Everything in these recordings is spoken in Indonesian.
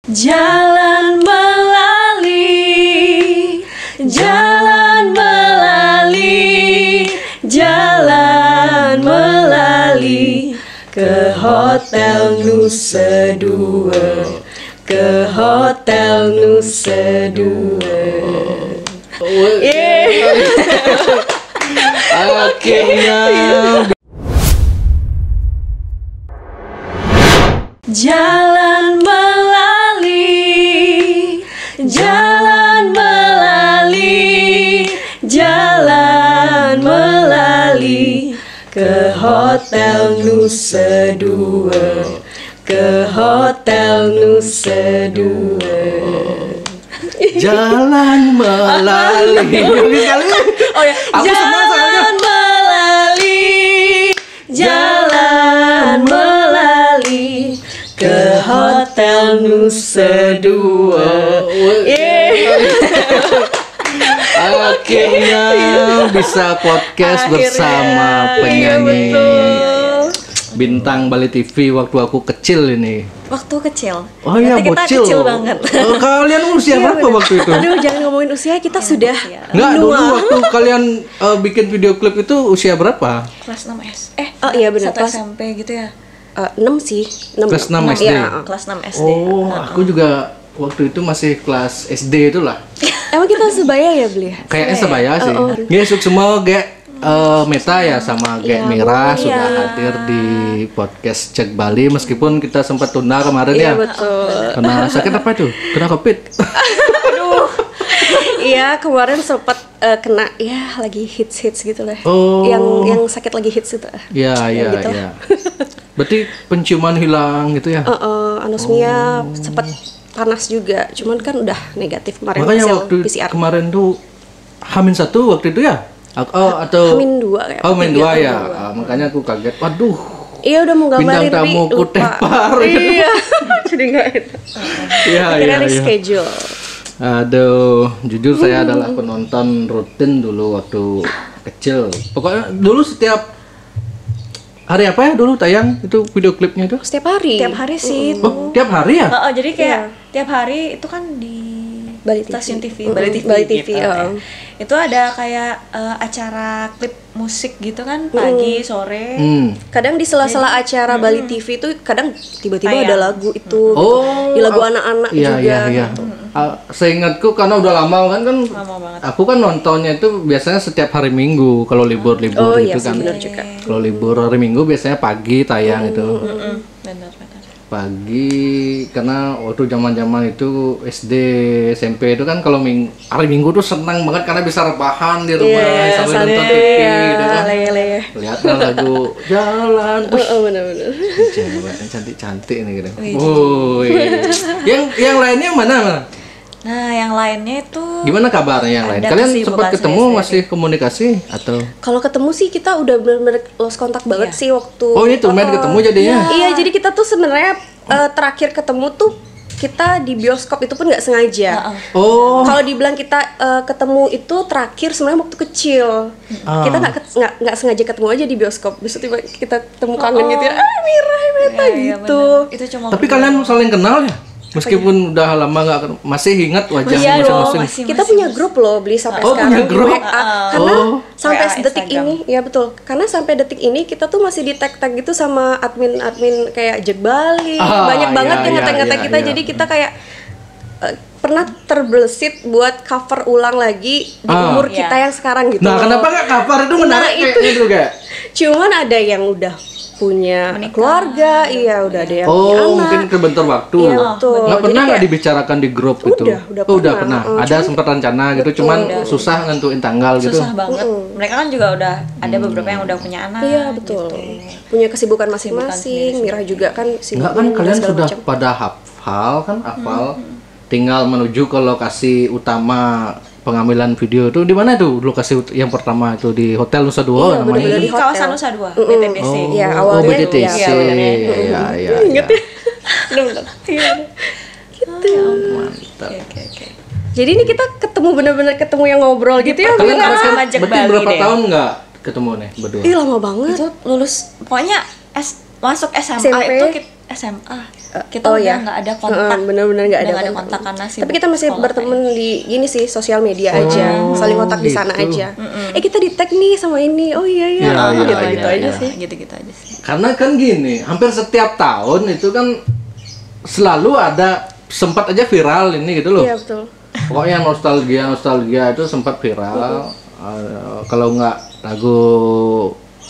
Jalan melali, jalan melali, jalan melali ke Hotel Nusa Dua, ke Hotel Nusa Dua. Akhirnya Jalan melali, jalan melali, jalan melali ke Hotel Nusa Dua, ke Hotel Nusa Dua. jalan melali. Oh ya, Aku senang soalnya. jalan melali, jalan melali ke Hotel Nusa Dua. Akhirnya bisa podcast bersama penyanyi bintang Bali TV waktu aku kecil ini. Waktu kecil. Oh iya, Berarti kita bocil. kecil banget. Kalian usia berapa waktu itu? Aduh, jangan ngomongin usia, kita sudah Enggak, dulu menua. waktu kalian bikin video klip itu usia berapa? Kelas 6 S. Oh iya benar, Satu kelas SMP gitu ya. 6 sih. 6. Kelas 6 SD. Iya. Kelas 6 SD. Oh, aku juga waktu itu masih kelas SD itulah. Emang kita sebaya ya, Beli? Kayaknya sebaya sih. Ya, semua Meta ya sama Mira sudah hadir di podcast Cek Bali meskipun kita sempat tunda kemarin ya. Iya, betul. Kena sakit apa itu? Kena COVID. Iya, kemarin sempat kena ya lagi hits gitu lah. Oh. Yang sakit lagi hits itu. Iya, iya, gitu. iya. Berarti penciuman hilang gitu ya? Anosmia sempat panas juga, cuman kan udah negatif kemarin Makanya hasil waktu PCR. kemarin tuh H-1 waktu itu ya? Atau H-2 kayak. H-2 ya. Makanya aku kaget. Waduh. Iya, udah mau gambarin Bintang tapi tamuku lupa. tepar. Iya. Jadi enggak itu. Iya, Akhirnya iya, iya. reschedule. Aduh, jujur saya adalah penonton rutin dulu waktu kecil. Pokoknya dulu setiap hari apa ya dulu tayang itu video klipnya itu? Setiap hari. Tiap hari sih itu. Oh, tiap hari ya? Jadi kayak tiap hari itu kan di Bali TV. stasiun TV, Bali TV, Bali TV, gitu. Itu ada kayak acara klip musik gitu kan pagi, sore. Kadang di sela-sela acara Bali TV itu kadang tiba-tiba Tayang. ada lagu itu Oh, gitu. Di lagu anak-anak iya, juga. iya, iya. Seingatku karena udah lama kan Lama banget. aku kan nontonnya itu biasanya setiap hari Minggu kalau libur-libur Oh gitu iya sih, kan. benar juga. Kalau libur hari Minggu biasanya pagi tayang itu. Benar. Pagi karena waktu zaman-zaman itu SD SMP itu kan kalau hari Minggu tuh senang banget karena bisa rebahan di rumah sambil nonton TV gitu kan. Lele. Lihat lagu jalan. Benar-benar. Cewek cantik-cantik nih gitu. Woi. Yang lainnya mana? Nah, yang lainnya itu Gimana kabarnya yang lain? Ada Kalian kesibukan sempat ketemu saya masih komunikasi atau? Kalau ketemu sih kita udah benar-benar lost kontak banget sih waktu. Oh, ini tumben ketemu jadinya. Iya, jadi kita tuh sebenarnya terakhir ketemu tuh kita di bioskop itu pun nggak sengaja. Oh. Kalau dibilang kita ketemu itu terakhir sebenarnya waktu kecil. Kita nggak sengaja ketemu aja di bioskop. Bisa tiba kita ketemu kangen gitu ya. Mira, Meta gitu. benar. Itu cuma Tapi kalian saling kenal ya? Meskipun udah lama nggak masih ingat wajah Iya dong, masing-masing. kita punya grup loh Beli sampai Oh, sekarang punya di grup? WA. Karena sampai WA, detik Instagram. ini, ya betul. Karena sampai detik ini kita tuh masih di tag gitu sama admin kayak Jack Bali. Banyak banget yang ngetek-ngetek kita. Jadi kita kayak pernah terbersit buat cover ulang lagi di umur kita yang sekarang gitu. Nah, kenapa nggak cover itu menarik kayaknya juga? Cuman ada yang udah punya keluarga, udah ada yang punya Oh, anak. mungkin kebentar waktu. Iya, betul. Nggak pernah Jadi nggak kayak- dibicarakan di grup itu? Udah pernah. pernah. Ada sempat rencana gitu, cuman susah nentuin tanggal gitu. susah banget. Mereka kan juga udah ada beberapa yang udah punya anak. Iya betul. Punya kesibukan masing-masing. Mira juga kan sibuk. Enggak kan dan kalian segala sudah macam. pada hafal, tinggal menuju ke lokasi utama pengambilan video itu di mana tuh lokasi yang pertama itu di Hotel Nusa Dua namanya. bener-bener Di di kawasan hotel. Nusa Dua, BTBC. Iya, Oh, awalnya BTTC. iya, awalnya. Iya. Bener-bener. Gitu. Mantap. Oke. Jadi ini kita ketemu bener-bener ketemu yang ngobrol gitu ya. Kalian Mira? sama Jack berarti Bali berapa deh. tahun nggak ketemu nih berdua? Ih lama banget. Itu lulus pokoknya masuk SMA SMP. itu SMA kita udah nggak ada kontak. Bener-bener nggak Udah ada nggak kontak. karena Tapi kita masih berteman di gini sih, sosial media aja, saling kontak di sana gitu. aja. Kita di tag nih sama ini, oh iya Iya, iya, gitu-gitu iya, aja iya. sih. Gitu-gitu aja sih. Karena kan gini, hampir setiap tahun itu kan selalu ada sempat aja viral ini gitu loh. Iya betul. Pokoknya nostalgia itu sempat viral. Kalau nggak lagu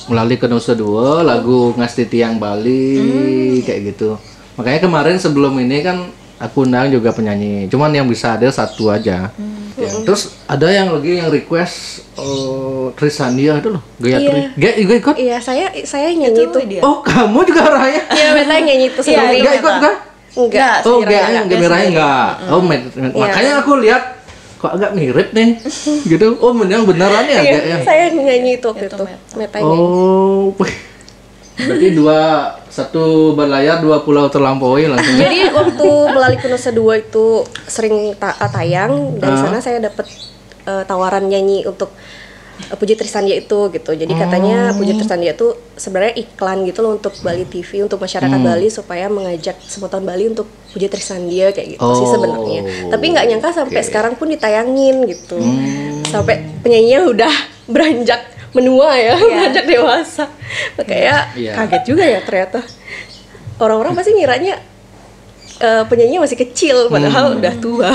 melalui ke Nusa Dua, lagu Ngasti Tiang Bali kayak gitu. Makanya kemarin sebelum ini kan aku undang juga penyanyi. Cuman yang bisa hadir satu aja. Ya, terus ada yang lagi yang request Trisandia itu loh, Gayatri. Gak ikut? Iya, saya nyanyi itu. dia. Oh, kamu juga Raya? Iya, Meta yang nyanyi itu Iya, sendiri. Gak ikut kan? Enggak. Oh, sendiri, gak merahnya enggak. Oh, makanya aku lihat kok agak mirip nih. Gitu. Oh, yang beneran ya Iya, kayaknya. saya nyanyi itu waktu itu. Meta yang nyanyi. Oh, wih. Berarti satu berlayar dua pulau terlampaui langsung. Jadi waktu melalui Nusa Dua itu sering tayang, dari sana saya dapat tawaran nyanyi untuk Puji Trisandia itu gitu. Jadi katanya Puji Trisandia itu sebenarnya iklan gitu loh untuk Bali TV, untuk masyarakat Bali supaya mengajak sebutan Bali untuk Puji Trisandia kayak gitu sih sebenarnya. Tapi nggak nyangka sampai sekarang pun ditayangin gitu. Sampai penyanyinya udah beranjak menua ya, beranjak dewasa. Makanya kaget juga ya ternyata. Orang-orang pasti ngiranya penyanyinya masih kecil padahal udah tua.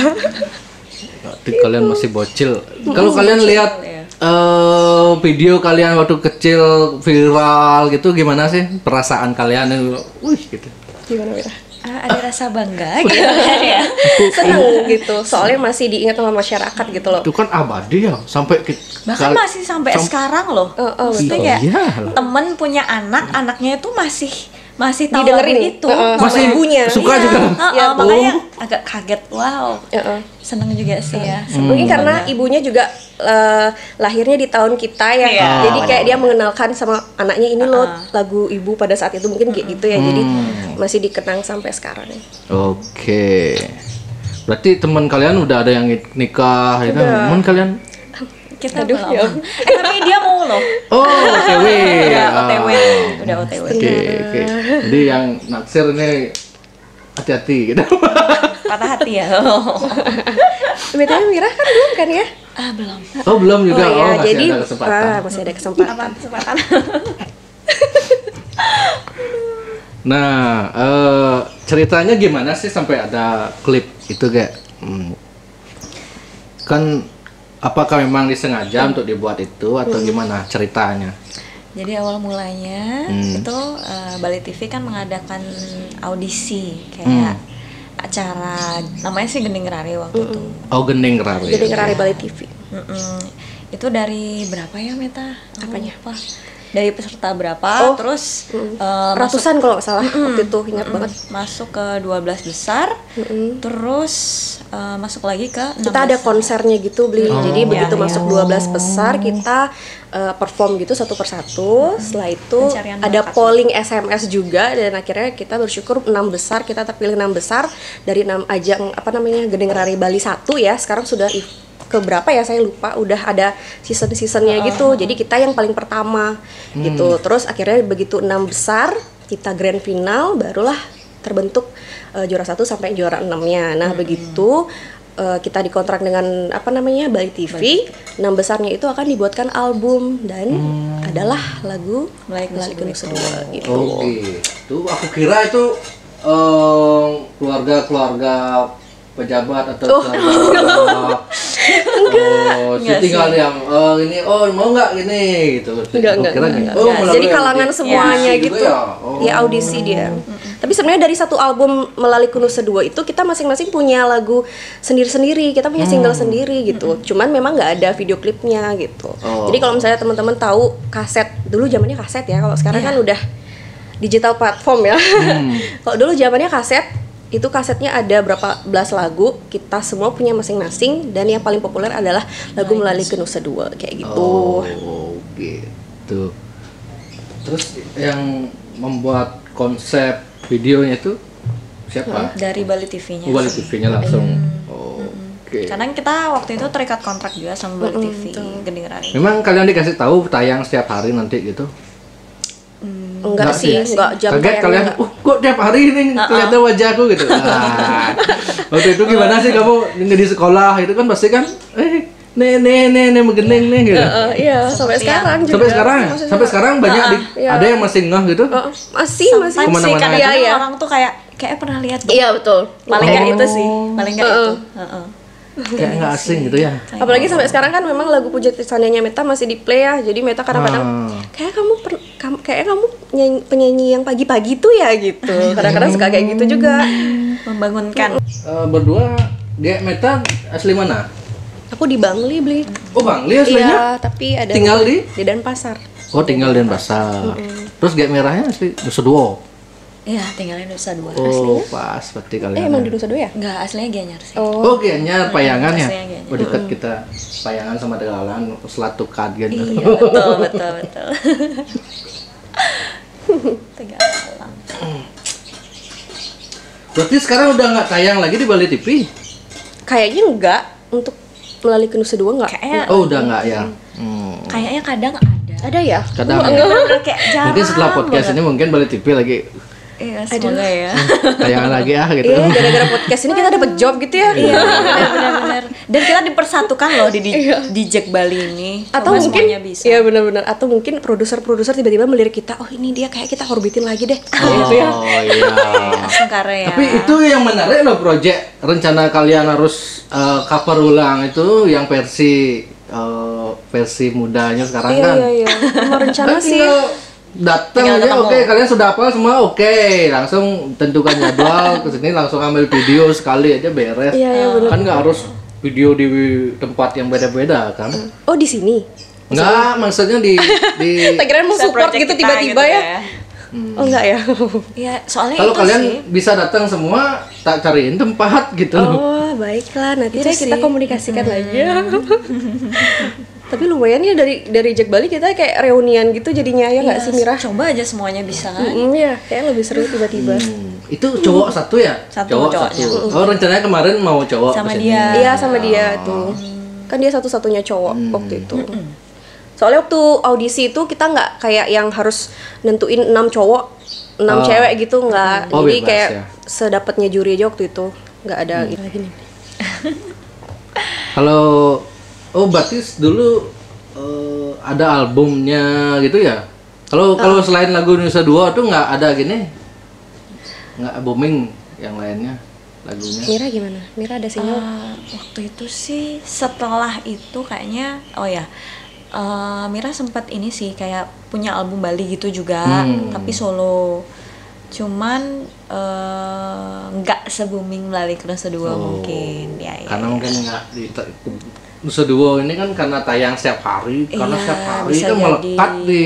Berarti kalian masih bocil. Kalau kalian lihat video kalian waktu kecil viral gitu, gimana sih perasaan kalian? Wih gitu. Gimana Mira? Ada rasa bangga gitu kan ya. Seneng gitu, soalnya masih diingat sama masyarakat gitu loh. Itu kan abadi ya, sampai Bahkan masih sampai sekarang loh. Maksudnya kayak Iyalah. temen punya anaknya itu masih tahu Didengerin. lagu itu Masih ibunya. suka Iya, juga. iya, makanya agak kaget. Wow, Heeh. seneng juga sih ya. Mungkin karena ibunya juga lahirnya di tahun kita ya, Iya. jadi kayak dia mengenalkan sama anaknya ini loh lagu ibu pada saat itu, mungkin kayak gitu ya. Jadi masih dikenang sampai sekarang. Oke. Berarti teman kalian udah ada yang nikah, itu teman kalian? Kita Aduh, belum. ya. Tapi dia mau loh. Oh, OTW. Udah OTW. Udah OTW. Oke. Jadi yang naksir ini hati-hati gitu. Patah hati ya. BTW Mira kan belum kan ya? Belum. Oh, belum juga. iya, Oh, masih jadi ada kesempatan. masih ada kesempatan. Apa kesempatan? Nah, ceritanya gimana sih sampai ada klip itu kayak kan apakah memang disengaja untuk dibuat itu atau gimana ceritanya? Jadi awal mulanya itu Bali TV kan mengadakan audisi kayak acara namanya sih Gending Rari waktu itu. Oh, Gending Rari. Jadi ngerari Bali TV. Itu dari berapa ya Meta? Apanya? Lupa. Dari peserta berapa? Terus Ratusan kalau nggak salah waktu itu, ingat banget. masuk ke 12 besar. Terus masuk lagi ke 16 Kita ada konsernya gitu beli. Jadi begitu iya. masuk 12 besar kita perform gitu satu persatu. Setelah itu Pencarian ada bakat. polling SMS juga, dan akhirnya kita bersyukur 6 besar, kita terpilih 6 besar dari 6 ajang Gending Rari Bali 1 ya. Sekarang sudah ke berapa ya saya lupa, udah ada season-seasonnya gitu. Jadi kita yang paling pertama gitu. Terus akhirnya begitu 6 besar kita grand final, barulah terbentuk juara 1 sampai juara 6-nya. Nah, begitu kita dikontrak dengan Bali TV, 6 besarnya itu akan dibuatkan album dan adalah lagu Melalui Melalui Nusa Dua gitu. Oh, gitu. Aku kira itu keluarga pejabat atau keluarga Enggak tinggal yang ini mau nggak gini gitu. Enggak. Gitu. Jadi kalangan semuanya audisi gitu. juga Ya audisi dia. Tapi sebenarnya dari satu album Melalui Nusa Dua itu kita masing-masing punya lagu sendiri-sendiri. Kita punya single sendiri gitu. Cuman memang nggak ada video klipnya gitu. Jadi kalau misalnya teman-teman tahu kaset, dulu zamannya kaset ya. Kalau sekarang kan udah digital platform ya. Kalau dulu zamannya kaset, itu kasetnya ada berapa belas lagu, kita semua punya masing-masing, dan yang paling populer adalah lagu Melalui Nusa Dua kayak gitu. Oh, gitu. Terus yang membuat konsep videonya itu siapa? dari Bali TV-nya. Bali TV-nya langsung. Oke. Karena kita waktu itu terikat kontrak juga sama Bali TV Gending Rari. Memang kalian dikasih tahu tayang setiap hari nanti gitu? Enggak sih, enggak jam Kaget tayangnya kalian? enggak. kok tiap hari ini kelihatan wajahku gitu. Waktu itu gimana sih kamu di sekolah itu kan pasti kan nih megening nih gitu. Iya, sampai sekarang juga. Sampai sekarang banyak ada yang masih ngeh gitu. Masih Kemana-mana kan iya, iya. orang tuh kayak pernah lihat. Iya, betul. Paling nggak itu sih, paling nggak itu. Kayak nggak asing gitu ya. Apalagi sampai sekarang kan memang lagu Puja Trisanianya Meta masih di play ya. Jadi Meta kadang-kadang kayak kamu penyanyi yang pagi-pagi tuh ya gitu. Kadang-kadang suka kayak gitu juga. Membangunkan. Berdua Meta asli mana? Aku di Bangli beli. Oh, Bangli aslinya? Iya, tapi ada tinggal di Denpasar. Oh, tinggal di Denpasar. Terus Merahnya asli Nusa Dua. Iya, tinggalnya Nusa Dua. Oh, pas berarti kalian. Emang di Nusa Dua ya? Enggak, aslinya Gianyar sih. Oh, Gianyar, Payangan ya? aslinya Gianyar. Oh, dekat kita. Payangan sama Tegalan, Selatukat gitu. Iya, betul. Tegalan. Berarti sekarang udah nggak tayang lagi di Bali TV? Kayaknya enggak untuk melalui ke Nusa Dua enggak. Kayak Oh, udah nggak ya? kayaknya kadang ada. Ada ya? Kadang Bener-bener kayak jarang. mungkin setelah podcast ini mungkin Bali TV lagi Iya, semoga ya. tayangan lagi gitu. Iya, gara-gara podcast ini kita dapat job gitu ya. Iya, benar-benar. Dan kita dipersatukan loh di Jack Bali ini. Atau Coba mungkin semuanya bisa. iya benar-benar atau mungkin produser-produser tiba-tiba melirik kita, oh ini dia kayak kita orbitin lagi deh. Gitu ya. Oh iya. Langsung karya. Tapi itu yang menarik loh project rencana kalian harus cover ulang itu yang versi mudanya sekarang kan. Iya. Mau rencana Kan sih. datang Tinggal aja, ketemu. oke, kalian sudah hafal semua, oke, langsung tentukan jadwal ke sini, langsung ambil video sekali aja beres. Iya, benar. Kan nggak harus video di tempat yang beda-beda kan? Oh, di sini. Enggak, maksudnya di Tak kira mau support Project gitu kita tiba-tiba gitu ya. Oh enggak ya. Iya, soalnya kalau itu kalian sih. bisa datang semua, tak cariin tempat gitu. Oh, baiklah. Nanti Itu deh kita sih. komunikasikan lagi ya. Tapi lumayan ya dari Jack Bali kita kayak reunian gitu jadinya ya nggak Iya, sih Mira? Coba aja semuanya bisa kan. Iya, kayak lebih seru tiba-tiba. Itu cowok satu ya? Satu Cowok cowoknya. satu. Oh, rencananya kemarin mau cowok Sama kesini. dia. Iya sama dia tuh. Kan dia satu-satunya cowok waktu itu. Soalnya waktu audisi itu kita nggak kayak yang harus nentuin 6 cowok, 6 cewek gitu nggak. Oh, Jadi bebas kayak ya. sedapatnya juri aja waktu itu. Nggak ada gini. Kalau berarti dulu ada albumnya gitu ya? Kalau selain lagu Nusa Dua tuh nggak ada gini? Nggak booming yang lainnya lagunya? Mira gimana? Mira ada sinyal? Waktu itu sih setelah itu kayaknya Mira sempat ini sih kayak punya album Bali gitu juga, tapi solo. Cuman nggak se-booming melalui Nusa Dua mungkin ya. Karena mungkin nggak di Nusa Dua ini kan karena tayang setiap hari, karena Iya, setiap hari bisa kan melekat jadi. di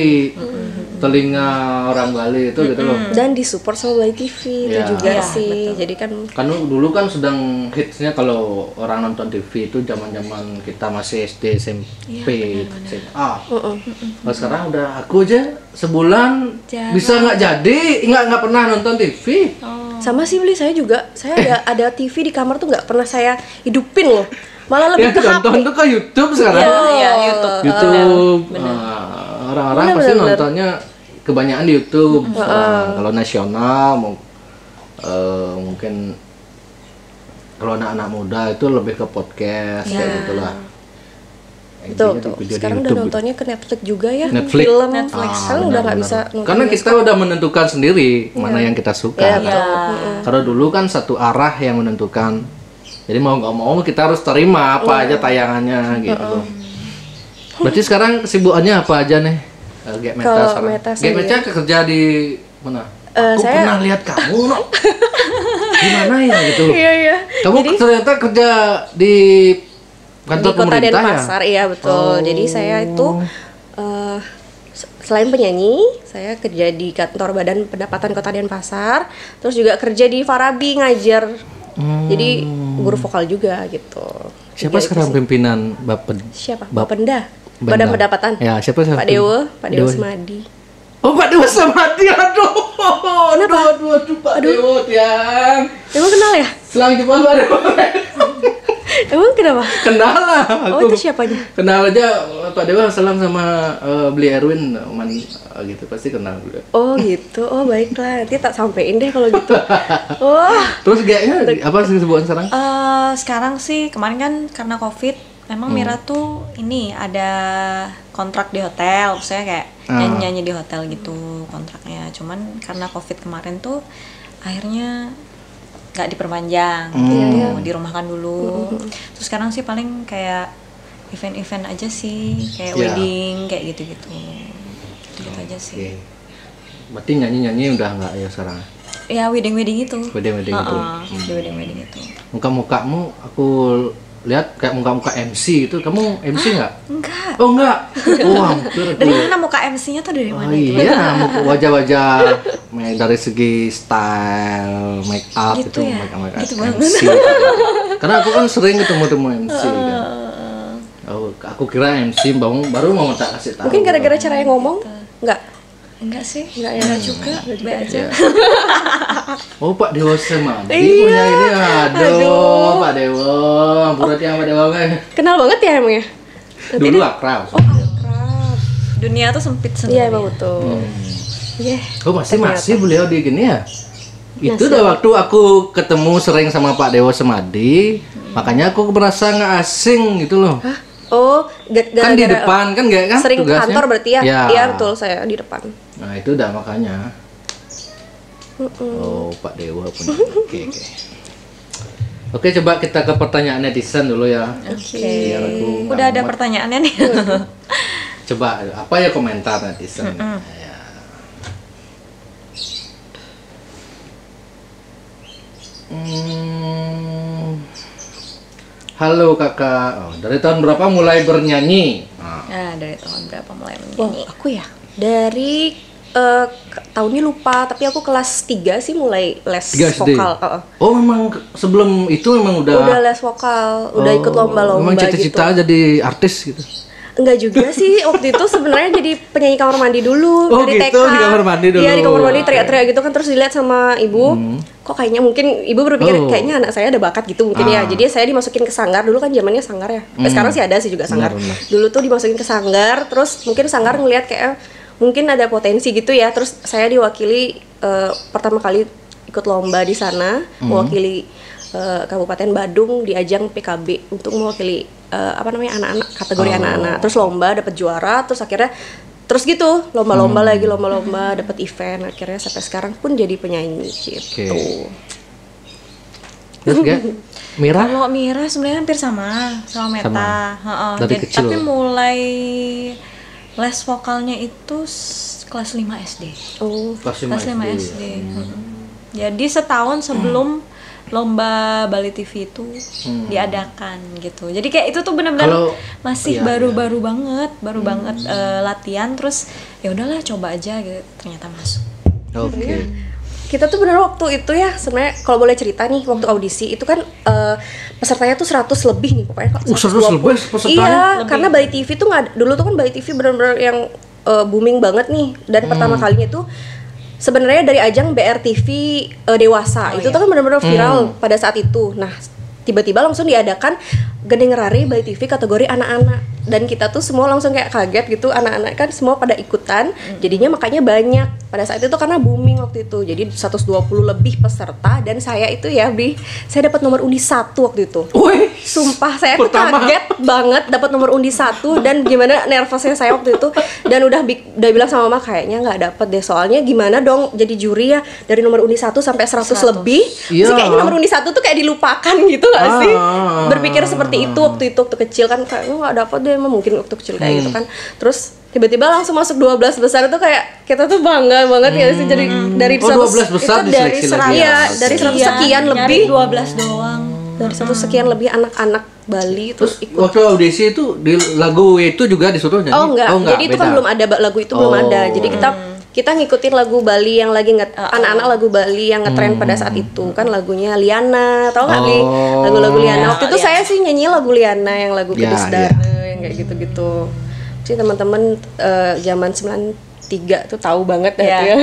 telinga orang Bali itu gitu loh. Dan disupport sama Bali TV itu Iya. juga Iya, sih. Jadi kan Kan dulu kan sedang hitsnya kalau orang nonton TV itu zaman-zaman kita masih SD, SMP, SMA. Kalau sekarang udah aku aja sebulan Jarang. bisa nggak jadi, nggak pernah nonton TV. sama sih beli saya juga. Saya ada TV di kamar tuh nggak pernah saya hidupin loh. Malah lebih Yang ke HP. nonton tuh ke YouTube sekarang. Iya, YouTube. YouTube. Orang-orang pasti Bener. nontonnya kebanyakan di YouTube. Kalau nasional mungkin kalau anak-anak muda itu lebih ke podcast kayak gitulah. Betul, Intinya betul. di video di Sekarang udah YouTube. nontonnya ke Netflix juga ya. Netflix. Film. Netflix. Sekarang udah nggak bisa nonton. Karena kita udah menentukan sendiri mana yang kita suka. Iya, kan? betul. Kalau dulu kan satu arah yang menentukan. Jadi mau nggak mau kita harus terima apa aja tayangannya gitu. Berarti sekarang kesibukannya apa aja nih? Gek Meta Kalau sekarang. Meta Gek sendiri. Meta kerja di mana? Aku saya- pernah lihat kamu, no. Gimana ya gitu? Iya, iya. Kamu ternyata kerja di kantor Di Kota pemerintah ya? Denpasar, iya betul. Jadi saya itu selain penyanyi, saya kerja di kantor Badan Pendapatan Kota Denpasar, terus juga kerja di Farabi ngajar. Jadi guru vokal juga gitu. Siapa Tiga sekarang itu sih. pimpinan Bapen? Siapa? Bap- Bapenda. Benda. Badan Pendapatan. Ya, siapa Pak Dewo Semadi. Oh, Pak Dewo Semadi, aduh. Aduh, Pak Dewo, Tiang. Emang kenal ya? Selamat jumpa, Pak Dewo. Emang kenapa? Kenal lah Oh, aku. itu siapanya? Kenal aja Pak Dewa salam sama beli Erwin gitu pasti kenal juga. Oh gitu, oh baiklah, nanti tak sampein deh kalau gitu. Wah, Terus kayaknya apa sih sebutan sekarang? Sekarang sih kemarin kan karena COVID memang Mira tuh ini ada kontrak di hotel, maksudnya kayak nyanyi-nyanyi di hotel gitu kontraknya. Cuman karena COVID kemarin tuh akhirnya nggak diperpanjang, gitu, dirumahkan dulu. Terus sekarang sih paling kayak event-event aja sih, kayak wedding kayak gitu-gitu. Gitu aja sih. Berarti nyanyi-nyanyi udah nggak ya sekarang? Ya wedding-wedding itu. Wedding-wedding itu. Di wedding-wedding itu. Muka-mukamu aku lihat kayak muka-muka MC itu. Kamu MC nggak? Enggak. Oh enggak. Oh hampir. Dari mana muka MC-nya tuh dari Oh mana itu? iya, wajah-wajah dari segi style, make up Gitu itu, ya? make up Gitu MC. Karena aku kan sering ketemu MC kan. Oh, aku kira MC baru mau tak kasih tahu. mungkin gara-gara cara yang ngomong? Enggak. Enggak sih. Enggak ya? Enggak juga. Be aja. Ya. Oh Pak Dewa Semadi Iya. punya ini, aduh Pak Dewa, berarti sama Dewa kan Kenal banget ya emangnya? dulu akrab. Oh, akrab. Dunia tuh sempit Iya sebenarnya. emang betul. Iya. Oh masih beliau di gini ya? Itu udah waktu aku ketemu sering sama Pak Dewa Semadi, makanya aku merasa nggak asing gitu loh. Hah? Oh, Kan di depan kan nggak kan? sering ke tugasnya? kantor berarti ya? Ya. Iya betul, saya di depan. Nah itu udah makanya. Oh Pak Dewa punya. Oke. Oke coba kita ke pertanyaan netizen dulu ya. Oke. Biar aku nggak Udah ada mumet. pertanyaannya nih. Coba apa ya komentar netizen? Ya. Halo kakak, dari tahun berapa mulai bernyanyi? Nah, dari tahun berapa mulai Wah, menyanyi? aku ya dari tahunnya lupa, tapi aku kelas 3 sih mulai les 3 SD. vokal. Oh memang sebelum itu memang Udah les vokal, udah ikut lomba-lomba memang gitu. cita-cita jadi artis gitu. Enggak juga sih, waktu itu sebenarnya jadi penyanyi kamar mandi dulu. Oh, dari gitu, TK. di kamar mandi dulu. Iya, di kamar mandi teriak-teriak gitu kan, terus dilihat sama ibu. Kok kayaknya mungkin ibu berpikir Oh. kayaknya anak saya ada bakat gitu mungkin ya. Jadi saya dimasukin ke sanggar, dulu kan zamannya sanggar ya. Sekarang sih ada sih juga sanggar. Benar. Dulu tuh dimasukin ke sanggar, terus mungkin sanggar ngelihat kayak mungkin ada potensi gitu ya. Terus saya diwakili pertama kali ikut lomba di sana, mewakili Kabupaten Badung di ajang PKB untuk mewakili anak-anak, kategori anak-anak. Terus lomba dapat juara, terus akhirnya terus gitu lomba-lomba lagi, lomba-lomba dapat event, akhirnya sampai sekarang pun jadi penyanyi gitu. Terus gak? Mira? Kalau Mira sebenarnya hampir sama Meta. Sama. Heeh. Dari kecil? Tapi mulai les vokalnya itu kelas 5 SD. Oh, Kelas Kelas 5 SD. Jadi setahun sebelum lomba Bali TV itu diadakan gitu. Jadi kayak itu tuh benar-benar Kalau- masih iya, baru-baru banget, latihan terus ya udahlah coba aja gitu. Ternyata masuk. Oke. kita tuh bener waktu itu ya sebenarnya kalau boleh cerita nih waktu audisi itu kan pesertanya tuh 100 lebih nih pokoknya. 100 lebih pesertanya? Iya, Lebih. karena Bali TV tuh nggak dulu tuh kan Bali TV bener-bener yang booming banget nih dan pertama kalinya tuh sebenarnya dari ajang BRTV dewasa itu tuh kan bener-bener viral pada saat itu. Nah tiba-tiba langsung diadakan Gendeng Rari Bali TV kategori anak-anak dan kita tuh semua langsung kayak kaget gitu, anak-anak kan semua pada ikutan jadinya makanya banyak pada saat itu karena booming waktu itu. Jadi 120 lebih peserta dan saya itu ya saya dapat nomor undi 1 waktu itu. Wih, Sumpah saya tuh pertama. kaget banget dapat nomor undi 1 dan gimana nervousnya saya waktu itu dan udah bilang sama mama kayaknya nggak dapet deh soalnya gimana dong jadi juri ya dari nomor undi 1 sampai 100 lebih. Iya. Terus kayaknya nomor undi 1 tuh kayak dilupakan gitu nggak sih? Ah. Berpikir seperti itu waktu kecil kan kayaknya nggak dapet deh emang mungkin waktu kecil kayak gitu kan. Terus tiba-tiba langsung masuk 12 besar itu kayak kita tuh bangga banget ya sih jadi dari Oh, 12 besar itu dari diseleksi 100 lagi ya? Iya, dari 100 sekian nyari lebih 12 doang. dari 100 sekian lebih anak-anak Bali terus ikut. Waktu audisi itu di lagu itu juga disuruh nyanyi? Oh enggak, jadi itu kan beda. belum ada lagu itu belum Oh. ada. Jadi kita ngikutin lagu Bali yang lagi anak-anak lagu Bali yang ngetren pada saat itu kan lagunya Liana, tau nggak nih Oh. lagu-lagu Liana. Waktu itu Liana. saya sih nyanyi lagu Liana yang lagu Ya, Kedis Dara yang kayak gitu-gitu. Jadi teman-teman zaman 93 tuh tahu banget dah Iya. tuh ya.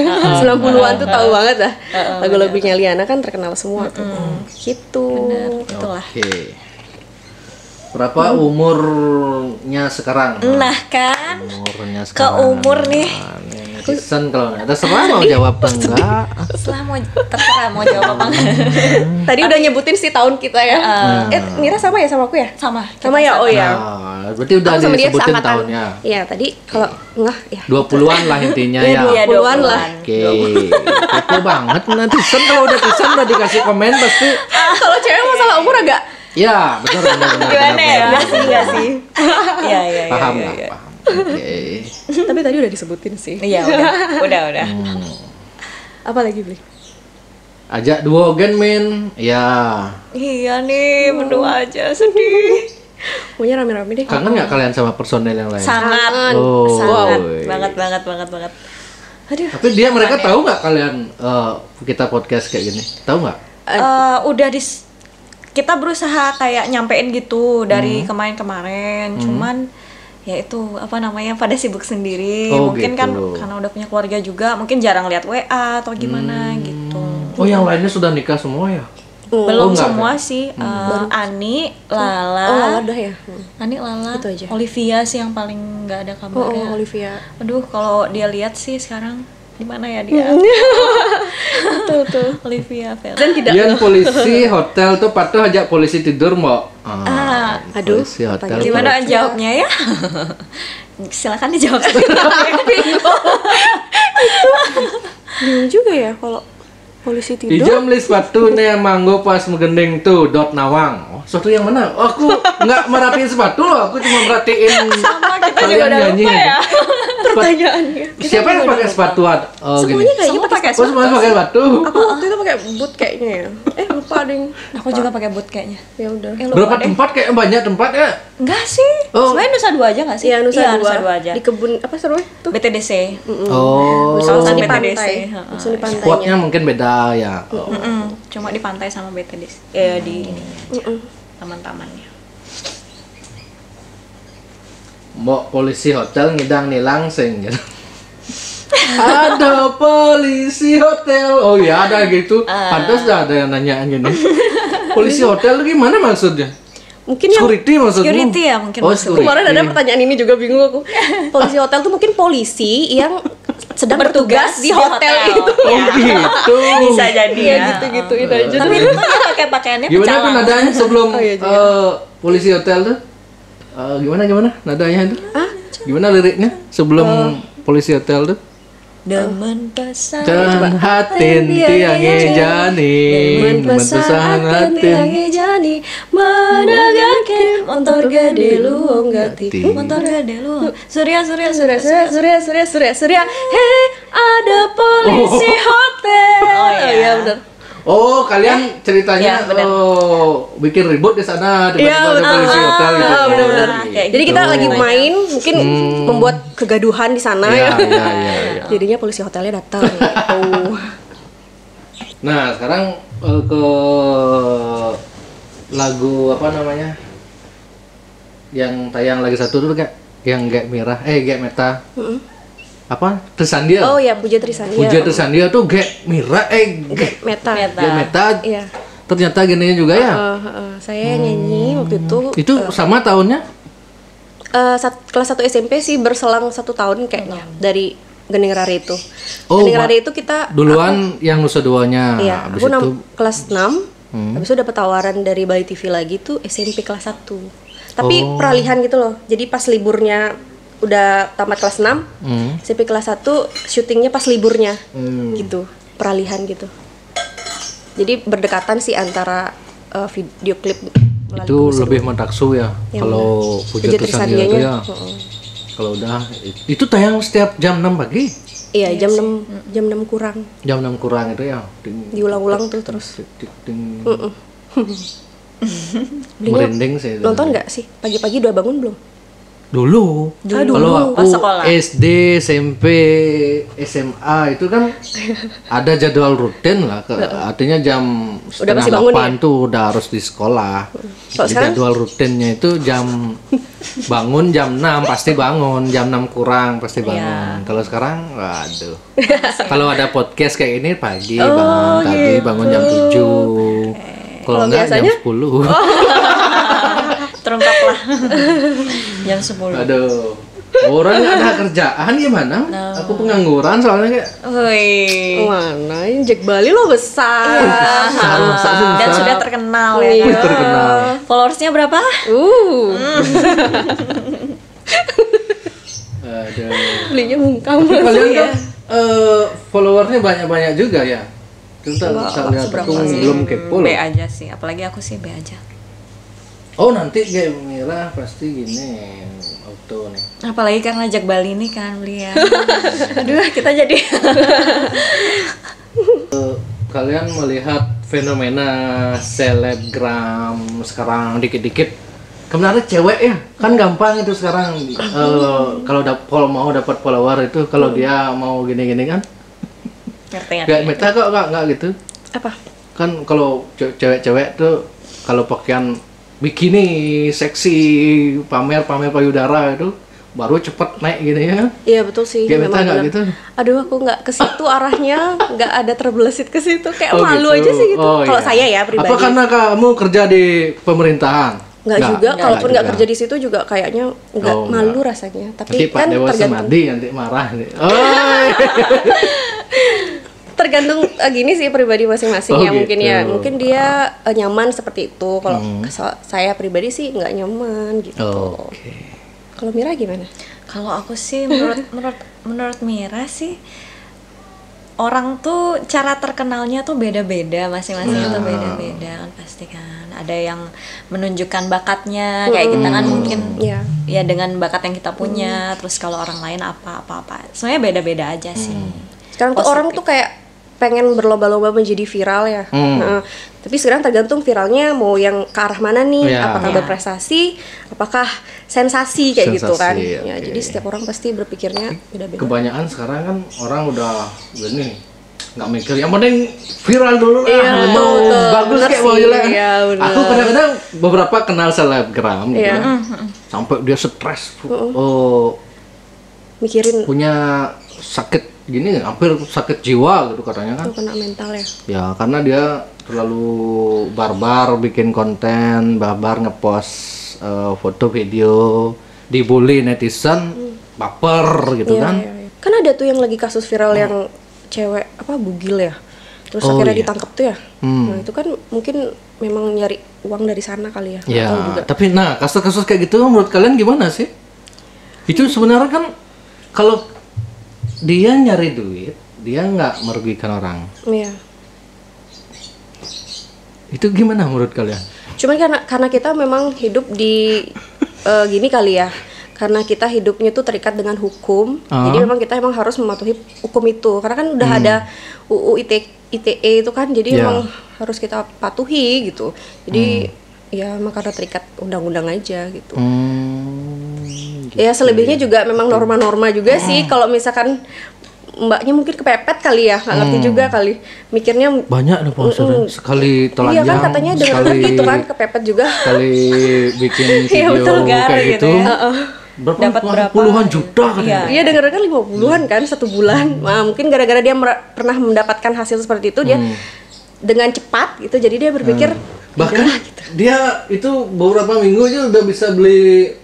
90-an tuh tahu banget dah. Lagu-lagunya Liana kan terkenal semua tuh. Gitu. Itulah. Oke. Berapa umurnya sekarang? Nah kan, Umurnya ke sekarang. umur nih. Netizen kalau nggak terserah mau jawab atau enggak. Terserah mau jawab apa enggak. Tadi udah nyebutin sih tahun kita ya. Mira sama ya sama aku ya? Sama. Sama ya, oh ya. Nah, berarti udah Aku sama dia disebutin seangkatan. tahunnya. Iya, tadi kalau ngah ya. 20-an lah intinya Iya, ya. 20-an lah. Oke, kepo banget netizen kalau udah netizen udah dikasih komen pasti. Kalau cewek masalah umur agak Ya, benar. Gimana ya? enggak sih. Iya. Paham lah, paham. Oke. Tapi tadi udah disebutin sih. Iya, udah. Apa lagi, Bli? Ajak duo gen min. Ya. Iya nih, berdua aja sedih. Pokoknya rame-rame deh. Kangen nggak kalian sama personel yang lain? Sangat. Oh. Sangat. Wow. Banget. Aduh. Tapi mereka tahu nggak kalian kita podcast kayak gini? Tahu nggak? Udah kita berusaha kayak nyampein gitu dari kemarin-kemarin, cuman ya itu apa namanya pada sibuk sendiri. Oh, Mungkin gitu. kan karena udah punya keluarga juga, mungkin jarang lihat WA atau gimana gitu. Oh, yang lainnya sudah nikah semua ya? Belum enggak, semua sih. Ani, Lala, Oh, Lala dah ya. Ani, Lala, Itu aja. Olivia sih yang paling nggak ada kabarnya. Olivia. Aduh, kalau dia lihat sih sekarang di mana ya dia? Tuh. Olivia Fel. Dan tidak Yang polisi hotel tuh patuh ajak polisi tidur mau. aduh, Polisi hotel. Gimana jawabnya ya? Silakan dijawab sendiri. bingung juga ya kalau polisi Di tidur. jam list sepatu nih manggo pas megending tuh dot nawang. Oh, sepatu yang mana? Oh, aku nggak merhatiin sepatu loh, aku cuma merhatiin Sama kita kalian juga udah nyanyi. lupa ya. Pertanyaannya. Siapa yang pakai sepatu? Oh, Semuanya gini. kayaknya Semua pakai Oh, semuanya pakai sepatu. Aku waktu itu pakai boot kayaknya ya. Lupa ding. Aku juga pakai boot kayaknya. Ya udah. Lupa Berapa deh. tempat kayak banyak tempat ya? Enggak sih. Oh. Sebenarnya Nusa Dua aja enggak sih? Iya, Nusa Dua aja. Di kebun apa serunya tuh? BTDC. Oh, Kawasan Langsung di BTDC. pantai. Heeh. Langsung di pantainya. spotnya mungkin beda ya. Cuma di pantai sama BTDC. Di ini taman-tamannya. Mbok polisi hotel ngidang nilang sing gitu. Ada polisi hotel. Oh ya ada gitu. Pantas dah ada yang nanya gini. Polisi hotel gimana maksudnya? Mungkin yang Security maksudmu? Security ya mungkin Oh, maksudnya. security. kemarin ada pertanyaan ini juga bingung aku. Polisi hotel tuh mungkin polisi yang sedang bertugas di hotel itu. Oh gitu. Bisa jadi Iya ya. gitu-gituin aja. Tapi itu dia pakai pakaiannya Gimana tuh pecalang. nadanya sebelum Oh, iya, polisi hotel tuh? Gimana nadanya itu? Gimana liriknya sebelum polisi hotel tuh? Demen pasang. Dan hatin tiang jani, Menpesan hatin. jani menegakkan motor gede luong gati. Motor gede lu. Surya. Surya. Hei, ada polisi hotel. Oh, iya. Benar. Oh, kalian ceritanya Iya, benar. bikin ribut di sana Iya, tiba-tiba ada polisi hotel gitu. benar. Kayak Jadi kita gitu. lagi main, mungkin membuat kegaduhan di sana Iya, ya. iya. Jadinya polisi hotelnya datang. Oh. Nah, sekarang ke lagu apa namanya? Yang tayang lagi satu dulu Kak. Yang Gek Mirah, Gek Meta. Apa? Trisandia. Oh ya, Puja Trisandia. Puja Trisandia tuh Gek Mirah, Gek Meta. Meta. Iya. Ternyata gini juga ya. Saya nyanyi waktu itu. Itu sama tahunnya? Kelas 1 SMP sih berselang 1 tahun kayaknya dari Gending Rare itu. Oh, Gending Rare itu kita duluan yang Nusa Duanya. iya, Habis aku itu kelas 6. Habis itu dapat tawaran dari Bali TV lagi tuh SMP kelas 1. Tapi peralihan gitu loh. Jadi pas liburnya udah tamat kelas 6, SMP kelas 1 syutingnya pas liburnya. Gitu. Peralihan gitu. Jadi berdekatan sih antara video klip melalui itu Nusa lebih Dua. mentaksu ya. Yang Kalau Puja Trisandia itu ya. Kalau udah itu tayang setiap jam 6 pagi. Iya, jam 6 kurang. Jam 6 kurang itu ya. Ding, Diulang-ulang tuh terus. ding. Belinya Merinding sih. itu. nonton nggak sih? Pagi-pagi udah bangun belum? Dulu. Kalau pas aku sekolah. SD, SMP, SMA itu kan ada jadwal rutin lah. Artinya jam setengah pasti bangun 8 tuh udah harus di sekolah. Kalau Jadi sekarang? jadwal rutinnya itu jam bangun jam 6 pasti bangun, jam 6 kurang pasti bangun. Kalau sekarang waduh. Kalau ada podcast kayak ini pagi bangun tadi bangun jam 7. Kalau enggak jam biasanya? 10. Terungkaplah 10. Aduh. Orang nggak ada kerjaan gimana? Aku pengangguran soalnya kayak. Wih. Mana ini Jack Bali lo besar. Dan sudah terkenal Iya. ya kan. Terkenal. Followersnya berapa? Aduh. Belinya bungkam. Tapi kalian kan followernya banyak-banyak juga ya. Kita lihat Seberapa aku sih? belum kepo B loh. aja sih, apalagi aku sih B aja. Oh nanti kayak Mira pasti gini auto nih. Apalagi karena Jack Bali ini kan beliau. Aduh, kita jadi Kalian melihat fenomena selebgram sekarang dikit-dikit. Kebenaran cewek ya kan gampang itu sekarang. Kalau mau dapat follower itu kalau dia mau gini-gini kan. ngerti. Gak meta kok nggak gitu. Apa? Kan kalau cewek-cewek tuh kalau pakaian bikini seksi pamer payudara itu baru cepet naik gini ya. Iya betul sih. Kayak memang Meta nggak benar. gitu? Aduh aku nggak ke situ arahnya, nggak ada terbelit ke situ kayak Oh, malu gitu. aja sih gitu. Oh, Kalau iya. saya ya pribadi. Apa karena kamu kerja di pemerintahan? Nggak juga, kalaupun nggak juga. kerja di situ juga kayaknya nggak Oh, malu nggak. rasanya. Tapi Nanti Pak kan Dewa tergantung. Samadi nanti marah nih. Oh, Tergantung gini sih pribadi masing-masing Oh, ya mungkin gitu. ya mungkin dia nyaman seperti itu kalau saya pribadi sih nggak nyaman gitu. Oke. Kalau Mira gimana? Kalau aku sih menurut Mira sih orang tuh cara terkenalnya tuh beda-beda, masing-masing tuh beda-beda kan pasti kan. Ada yang menunjukkan bakatnya kayak kita kan mungkin Iya. ya dengan bakat yang kita punya, terus kalau orang lain apa. Sebenarnya beda-beda aja sih. Sekarang tuh orang tuh kayak pengen berlomba-lomba menjadi viral ya. Nah, tapi sekarang tergantung viralnya mau yang ke arah mana nih, Iya. apakah Iya. berprestasi, apakah sensasi kayak gitu kan. Sensasi, Ya, oke. jadi setiap orang pasti berpikirnya beda-beda. Kebanyakan sekarang kan orang udah gini nggak mikir yang penting viral dulu lah. Iya, mau betul. bagus Bener kayak sih, mau jelek. iya, bener. Aku kadang-kadang beberapa kenal selebgram gitu Iya. kan. Sampai dia stres. Oh, Mikirin punya sakit gini hampir sakit jiwa gitu katanya kan. tuh kena mental ya. Ya karena dia terlalu barbar bikin konten, barbar ngepost foto video, dibully netizen, baper gitu Iya, kan. iya, iya. Kan ada tuh yang lagi kasus viral yang cewek apa bugil ya. Terus Oh, akhirnya iya. ditangkap tuh ya. Nah, itu kan mungkin memang nyari uang dari sana kali ya. Nggak Ya, tahu juga. tapi nah kasus-kasus kayak gitu menurut kalian gimana sih? Itu sebenarnya kan kalau dia nyari duit, dia nggak merugikan orang. Iya. Itu gimana menurut kalian? Cuman karena kita memang hidup di gini kali ya. Karena kita hidupnya tuh terikat dengan hukum. Jadi memang kita emang harus mematuhi hukum itu. Karena kan udah ada UU ITE itu kan, jadi Ya. memang harus kita patuhi gitu. Jadi ya emang karena terikat undang-undang aja gitu. Ya selebihnya juga memang norma-norma juga sih. Kalau misalkan mbaknya mungkin kepepet kali ya, nggak ngerti juga kali. Mikirnya Banyak nih sponsornya. Sekali telanjang, iya kan katanya dengar gitu kan kepepet juga. sekali bikin Iya, video betul, gar kayak gitu gitu. ya. Dapat berapa? puluhan juta kan. Iya. Iya dengar kan 50-an kan satu bulan. Nah, mungkin gara-gara dia pernah mendapatkan hasil seperti itu dia dengan cepat gitu. Jadi dia berpikir Bahkan "Udahlah," gitu. dia itu beberapa minggu aja udah bisa beli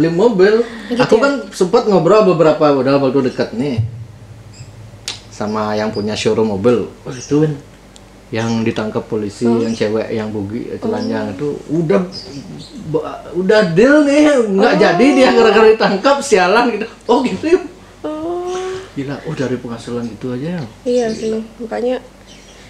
mobil. Aku kan sempat ngobrol beberapa udah waktu dekat nih sama yang punya showroom mobil. Oh itu kan yang ditangkap polisi, yang cewek yang bugi telanjang itu udah deal nih, nggak jadi dia gara-gara ditangkap sialan gitu. Oh gitu ya. Gila, dari penghasilan itu aja. Iya sih, makanya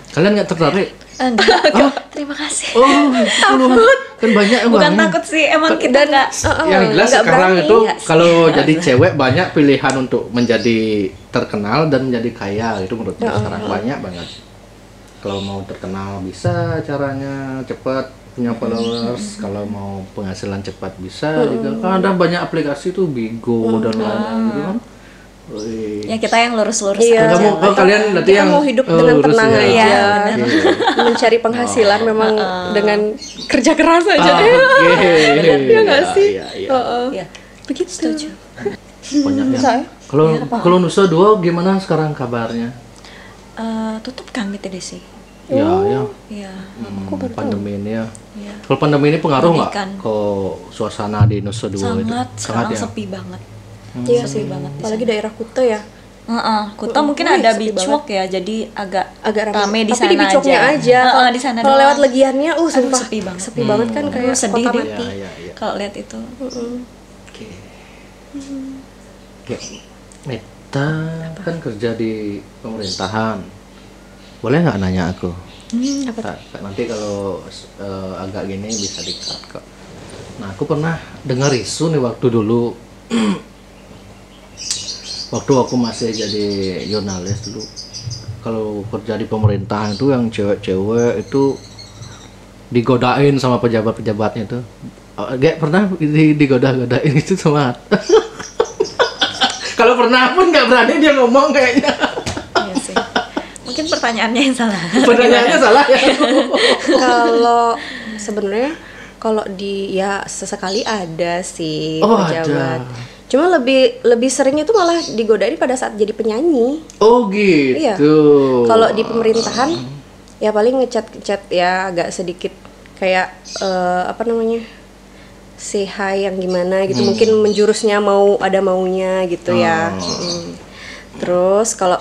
Kalian nggak tertarik? Enggak. Terima kasih. Oh, puluhan. Kan banyak yang Bukan banyak. takut sih, emang kita enggak. Yang jelas nggak sekarang berani. itu Nggak sih. kalau jadi cewek banyak pilihan untuk menjadi terkenal dan menjadi kaya itu menurut saya sekarang banyak banget. Kalau mau terkenal bisa caranya cepat punya followers, kalau mau penghasilan cepat bisa juga. Kan ada banyak aplikasi tuh Bigo dan lain-lain gitu kan. Wih. Ya kita yang lurus-lurus Iya. aja. Kalian berarti kita yang mau hidup dengan lurus tenang ya. aja, Iya, mencari penghasilan memang dengan kerja keras aja Ah, deh. oke. Iya nggak sih? Iya, iya. Iya. Begitu. Setuju. Banyaknya. Saya? Kalau Nusa Dua gimana sekarang kabarnya? Tutup kami TDC. Ya, ya. Iya. Pandemi ini ya. Iya. Kalau pandemi ini pengaruh nggak Merugikan. ke suasana di Nusa Dua itu? Sangat, sekarang ya. sepi banget. Iya Sepi sih, banget di apalagi daerah Kuta ya. Kuta mungkin Wih, ada sepi beach walk ya, jadi agak Agak rame di Tapi sana di Bicoknya aja. Di sana Kalau doang. lewat legiannya, sumpah sepi banget. Sepi banget kan kayak sedih kota deh. mati. Iya, iya. Kalau lihat itu. Oke. Oke. Meta kan kerja di pemerintahan. Boleh nggak nanya aku? Nanti kalau agak gini bisa di-cut kok. Nah, aku pernah dengar isu nih waktu dulu. Waktu aku masih jadi jurnalis dulu. Kalau kerja di pemerintahan itu yang cewek-cewek itu digodain sama pejabat-pejabatnya itu. Gak pernah digoda-godain itu sama. Kalau pernah pun nggak berani dia ngomong kayaknya. Iya sih. Mungkin pertanyaannya yang salah. Pertanyaannya salah ya. Kalau sebenarnya kalau ya sesekali ada sih Oh, pejabat. ada. Cuma lebih seringnya tuh malah digodain pada saat jadi penyanyi. Oh gitu. Iya. Kalau di pemerintahan ya paling ngechat ya agak sedikit kayak apa namanya? Say hi yang gimana gitu. Mungkin menjurusnya ada maunya gitu ya. Terus kalau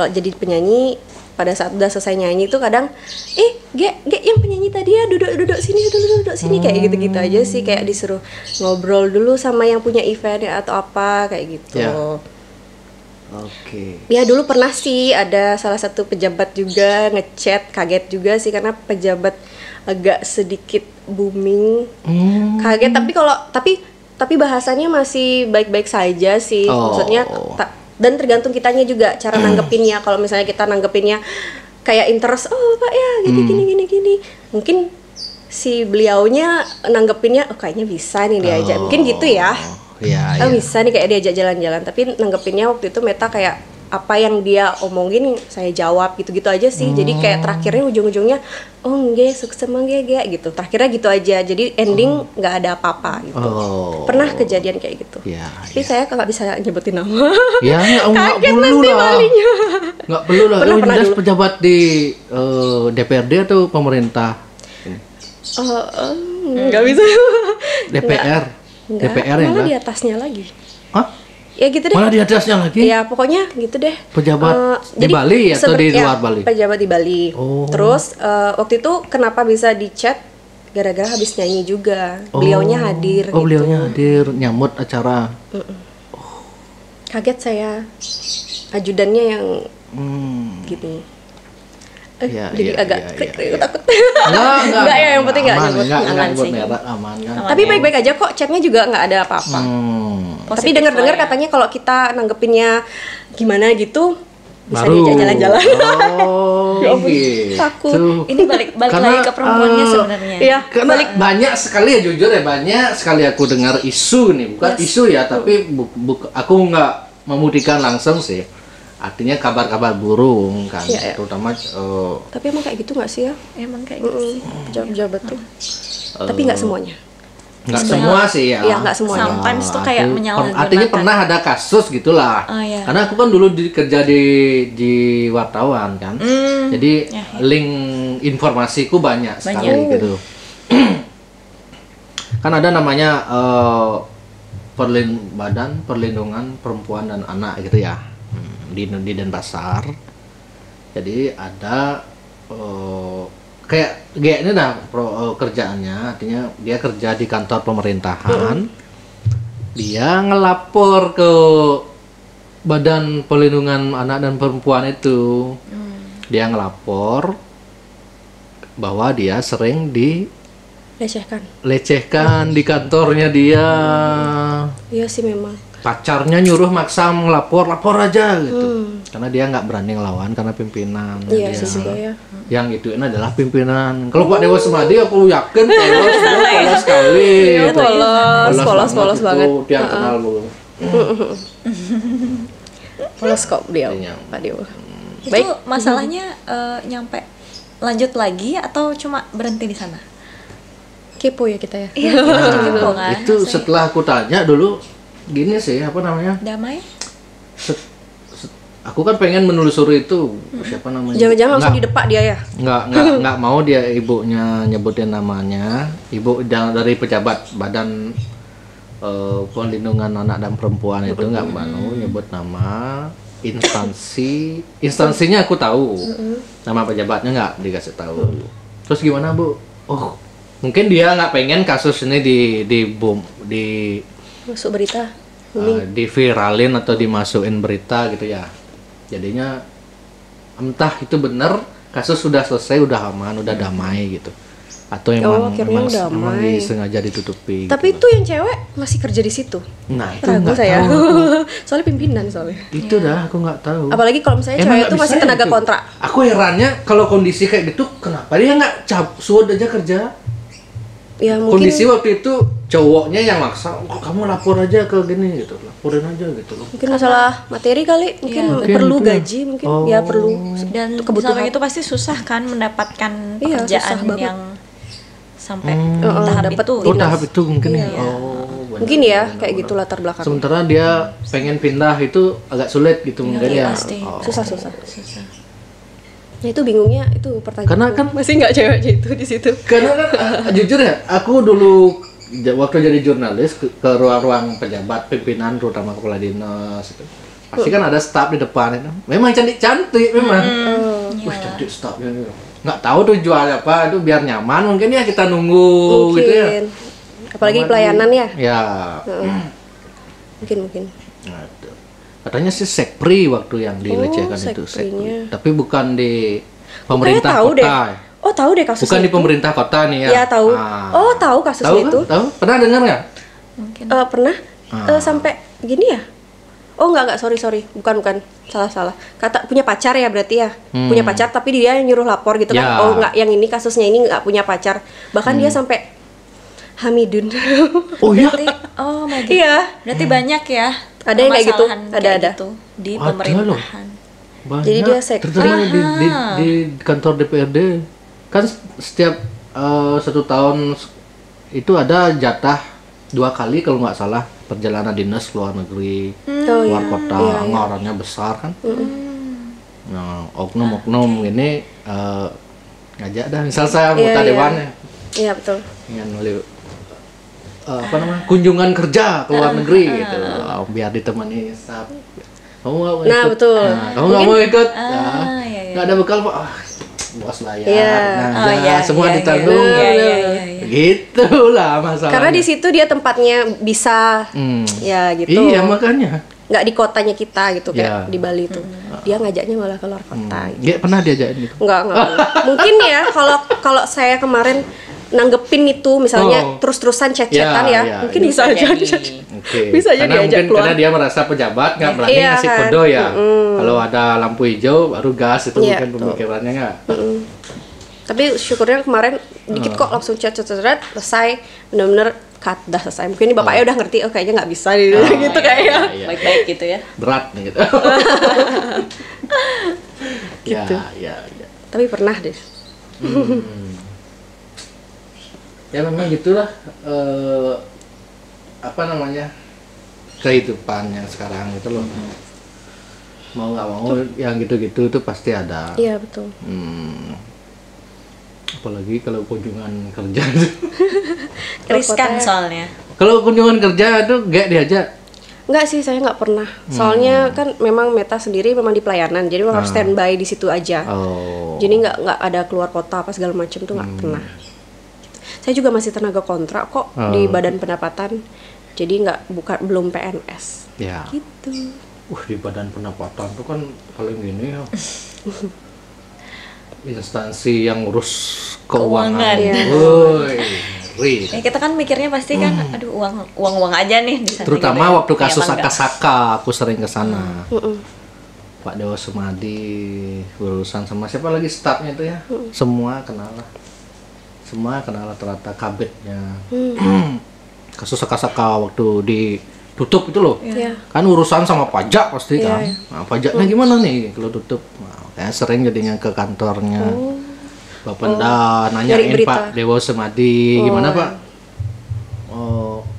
jadi penyanyi pada saat udah selesai nyanyi itu kadang Gek yang penyanyi tadi ya duduk sini kayak gitu-gitu aja sih, kayak disuruh ngobrol dulu sama yang punya event ya, atau apa kayak gitu. Ya. Oke. Ya dulu pernah sih ada salah satu pejabat juga ngechat, kaget juga sih karena pejabat agak sedikit booming. Kaget tapi bahasanya masih baik-baik saja sih. Maksudnya dan tergantung kitanya juga cara nanggepinnya. Kalau misalnya kita nanggepinnya kayak interest, Pak ya gini. Mungkin si beliaunya nanggepinnya kayaknya bisa nih diajak. Mungkin gitu ya. Iya. Bisa nih kayak diajak jalan-jalan, tapi nanggepinnya waktu itu Meta kayak apa yang dia omongin saya jawab gitu-gitu aja sih. Jadi kayak terakhirnya ujung-ujungnya nggak sukses nggak gitu. Terakhirnya gitu aja. Jadi ending nggak ada apa-apa gitu. Pernah kejadian kayak gitu. Ya, Tapi saya nggak bisa nyebutin nama. Ya nggak perlu lah. Nggak perlu lah. Pernah Jelas dulu. pejabat di DPRD atau pemerintah? Nggak bisa. DPR. DPR ya malah enggak? di atasnya lagi. Hah? Ya gitu deh. Malah di atasnya lagi? Ya pokoknya gitu deh. Pejabat di Bali atau di luar Bali? Pejabat di Bali. Oh. Terus waktu itu kenapa bisa di chat? Gara-gara habis nyanyi juga. Beliaunya hadir. Oh, gitu. beliaunya hadir nyambut acara. Kaget saya. Ajudannya yang gini. Iya, Jadi iya, agak iya, krik, iya. takut. Enggak ya, yang penting nggak nyebut. Enggak Aman nyebut sih. merek, aman kan? Tapi baik-baik aja kok. Chatnya juga nggak ada apa-apa. Tapi Positif dengar-dengar lah ya. katanya kalau kita nanggepinnya gimana gitu bisa Baru. diajak jalan-jalan. Oh, Ya ampun, gitu. takut. Ini balik Karena, lagi ke perempuannya sebenarnya. Iya. Karena banyak sekali ya, jujur ya, banyak sekali aku dengar isu nih, bukan isu ya, tapi aku nggak membuktikan langsung sih. Artinya kabar-kabar burung kan, Iya, iya. terutama Tapi emang kayak gitu nggak sih ya? Emang kayak gitu sih. Pejabat-pejabat tuh. Tapi nggak semuanya. nggak semua sih ya. Iya, nggak semuanya. Sometimes tuh kayak menyalahgunakan. Artinya pernah ada kasus gitulah. Oh, iya. Karena aku kan dulu kerja di wartawan kan. Jadi Ya, ya. link informasiku banyak sekali gitu. Kan ada namanya Badan Perlindungan Perempuan dan Anak gitu ya. Di Denpasar. Jadi ada kayak ini dah kerjaannya, artinya dia kerja di kantor pemerintahan. Dia ngelapor ke Badan Perlindungan Anak dan Perempuan itu. Dia ngelapor bahwa dia sering Lecehkan. di kantornya dia. Iya sih memang. Pacarnya nyuruh maksa lapor aja gitu. Karena dia nggak berani ngelawan karena pimpinan. Iya dia. sih juga ya. Yang ituin adalah pimpinan. Kalau Pak Dewa Semadi aku yakin polos sekali. Iya, polos banget. Itu dia kenal Bu. Polos kok beliau, Iya. Pak Dewa. Itu masalahnya nyampe lanjut lagi atau cuma berhenti di sana? Kepo ya kita ya. Iya, kepo kan. Itu setelah aku tanya dulu gini sih, apa namanya? Damai? aku kan pengen menelusuri itu siapa namanya. Jangan-jangan langsung didepak dia ya? Nggak mau dia ibunya nyebutin namanya. Ibu dari pejabat badan perlindungan anak dan perempuan itu nggak mau nyebut nama. Instansinya aku tahu. Nama pejabatnya nggak dikasih tahu. Terus gimana Bu? Oh, mungkin dia nggak pengen kasus ini Masuk berita. Diviralin atau dimasukin berita gitu ya. Jadinya entah itu benar kasus sudah selesai, udah aman, udah damai gitu. Atau emang disengaja ditutupi. Tapi gitu. itu yang cewek masih kerja di situ. Nah, itu Ragu nggak saya. tahu. Soalnya pimpinan soalnya. Itu dah aku nggak tahu. Apalagi kalau misalnya Emang cewek nggak itu masih bisa tenaga gitu. kontrak. Aku herannya kalau kondisi kayak gitu, kenapa dia nggak suruh aja kerja? Ya mungkin Kondisi waktu itu cowoknya yang maksa, kok kamu lapor aja ke gini gitu, laporin aja gitu loh. mungkin masalah materi kali, mungkin Mungkin perlu gitu ya. gaji, mungkin ya perlu Dan kebutuhan. sama itu pasti susah kan mendapatkan Iya, pekerjaan susah banget. yang sampai dapet tahap itu. Oh, tahap itu mungkin ya. Iya. Oh, Mungkin ya kayak gitu latar belakang. sementara dia pengen pindah itu agak sulit gitu mungkin ya. pasti. Oh. Susah. Susah. Ya itu bingungnya itu pertanyaan. Karena kan- masih nggak ceweknya itu di situ. Karena kan jujur ya, aku dulu waktu jadi jurnalis ke ruang-ruang pejabat, pimpinan, terutama kepala dinas itu. Pasti kan ada staf di depan itu. Memang cantik-cantik memang. Wih, cantik stafnya. Nggak tahu tujuannya apa, itu biar nyaman mungkin ya kita nunggu gitu ya. Mungkin. Apalagi di pelayanan ya. Ya. Mungkin. Nah, itu. Katanya sih Sekpri waktu yang dilecehkan itu Sekprinya. Sekpri. Tapi bukan di pemerintah tahu kota. deh. Oh tahu deh kasusnya. Bukan di itu. pemerintah kota nih ya. Iya tahu. Ah. Oh tahu kasusnya Tahu itu. kan? Tahu? Pernah dengar nggak? Mungkin. Pernah Ah. sampai gini ya? Oh enggak sorry bukan salah kata punya pacar ya berarti ya punya pacar tapi dia yang nyuruh lapor gitu Ya. kan. Oh enggak, yang ini kasusnya ini enggak punya pacar, bahkan dia sampai Hamidun. Oh iya. Berarti, oh my God. Iya. Berarti banyak ya. Ada yang kayak gitu. permasalahan Ada. kayak gitu di Ada pemerintahan. Banyak. Jadi dia Sekpri. Terutama di kantor DPRD kan setiap 1 tahun itu ada jatah 2 kali kalau nggak salah perjalanan dinas luar negeri, Oh luar iya. kota, anggarannya besar kan. Nah, oknum-oknum ini ngajak dah, misal saya anggota Iya. dewan ya, Iya betul. ingin apa namanya kunjungan kerja ke luar negeri gitu, biar ditemani staf. Kamu nggak mau Nah, ikut? betul. Nah, kamu nggak mau ikut? iya. Nggak ada bekal pak. Bos layar, Iya. Oh, iya, semua iya, ditanggung. iya. Gitulah masalahnya. Karena di situ dia tempatnya bisa ya gitu. Iya makanya. Nggak di kotanya kita gitu kayak Iya. di Bali tuh. Dia ngajaknya malah keluar kota. Gitu. Dia pernah diajakin gitu. Enggak. Mungkin ya kalau saya kemarin nanggepin itu misalnya terus-terusan chat-chatan Ya, ya, ya, mungkin ya. bisa aja Oke. Bisa aja Karena diajak mungkin keluar. karena dia merasa pejabat nggak berani Iya, ngasih kan. kode ya. Kalau ada lampu hijau baru gas itu Iya, mungkin betul. pemikirannya nggak. Tapi syukurnya kemarin dikit kok langsung chat selesai, bener-bener cut dah selesai. Mungkin ini bapaknya udah ngerti, oh kayaknya nggak bisa gitu, gitu kayaknya. Iya. Baik-baik gitu ya. Berat nih gitu. Gitu. Ya. Tapi pernah deh. Ya memang gitulah apa namanya kehidupan yang sekarang itu loh. Mau nggak mau yang gitu-gitu tuh pasti ada. Iya betul. Apalagi kalau kunjungan kerja. Riskan soalnya. Kalau kunjungan kerja tuh gak diajak. Enggak sih, saya nggak pernah. Soalnya kan memang Meta sendiri memang di pelayanan, jadi memang harus standby di situ aja. Oh. Jadi nggak ada keluar kota apa segala macam tuh nggak pernah. Saya juga masih tenaga kontrak kok di Badan Pendapatan. Jadi belum PNS. Ya. Gitu. Di Badan Pendapatan tuh kan paling gini ya. Instansi yang ngurus keuangan. Keuangan. Woi, ngeri. Ya kita kan mikirnya pasti kan, aduh uang aja nih di sana Terutama gitu ya. waktu kasus Ternyata enggak. Akasaka, aku sering ke sana. Pak Dewa Sumadi berurusan sama siapa lagi stafnya itu ya? Semua kenal lah. Semua kenal rata-rata kabitnya. Kasus Akasaka waktu ditutup itu loh. Iya. Kan urusan sama pajak pasti Iya, kan. iya. Nah, pajaknya gimana nih kalau tutup? Nah, kayak sering jadinya ke kantornya. Bapak nanyain Nyari berita. Pak Dewa Semadi, gimana Pak?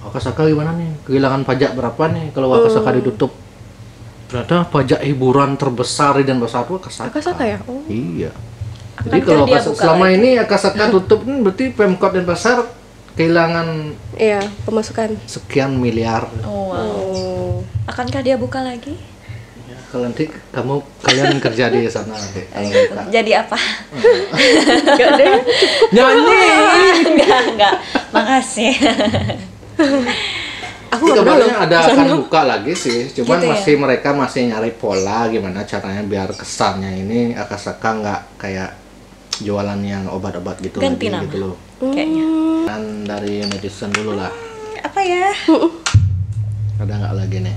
Akasaka gimana nih? Kehilangan pajak berapa nih kalau Akasaka ditutup? Ternyata pajak hiburan terbesar di Denpasar itu Akasaka. Akasaka ya? Oh. Iya. Akankah Jadi kalau dia buka selama lagi? ini Akasaka tutup ini berarti Pemkot Denpasar kehilangan Iya, pemasukan. sekian miliar. Oh, wow. Oh. Akankah dia buka lagi? Ya, kalau nanti kalian kerja di sana nanti. Kalau buka. Jadi apa? Enggak deh. Nyanyi. Enggak. Makasih. Aku Tapi nggak pernah loh. kabarnya ada akan buka lagi sih, cuman Gitu ya? mereka masih nyari pola gimana caranya biar kesannya ini Akasaka nggak kayak jualan yang obat-obat gitu Ganti lagi nama. gitu loh. Kayaknya. Dan dari netizen dulu lah, Apa ya? ada nggak lagi nih?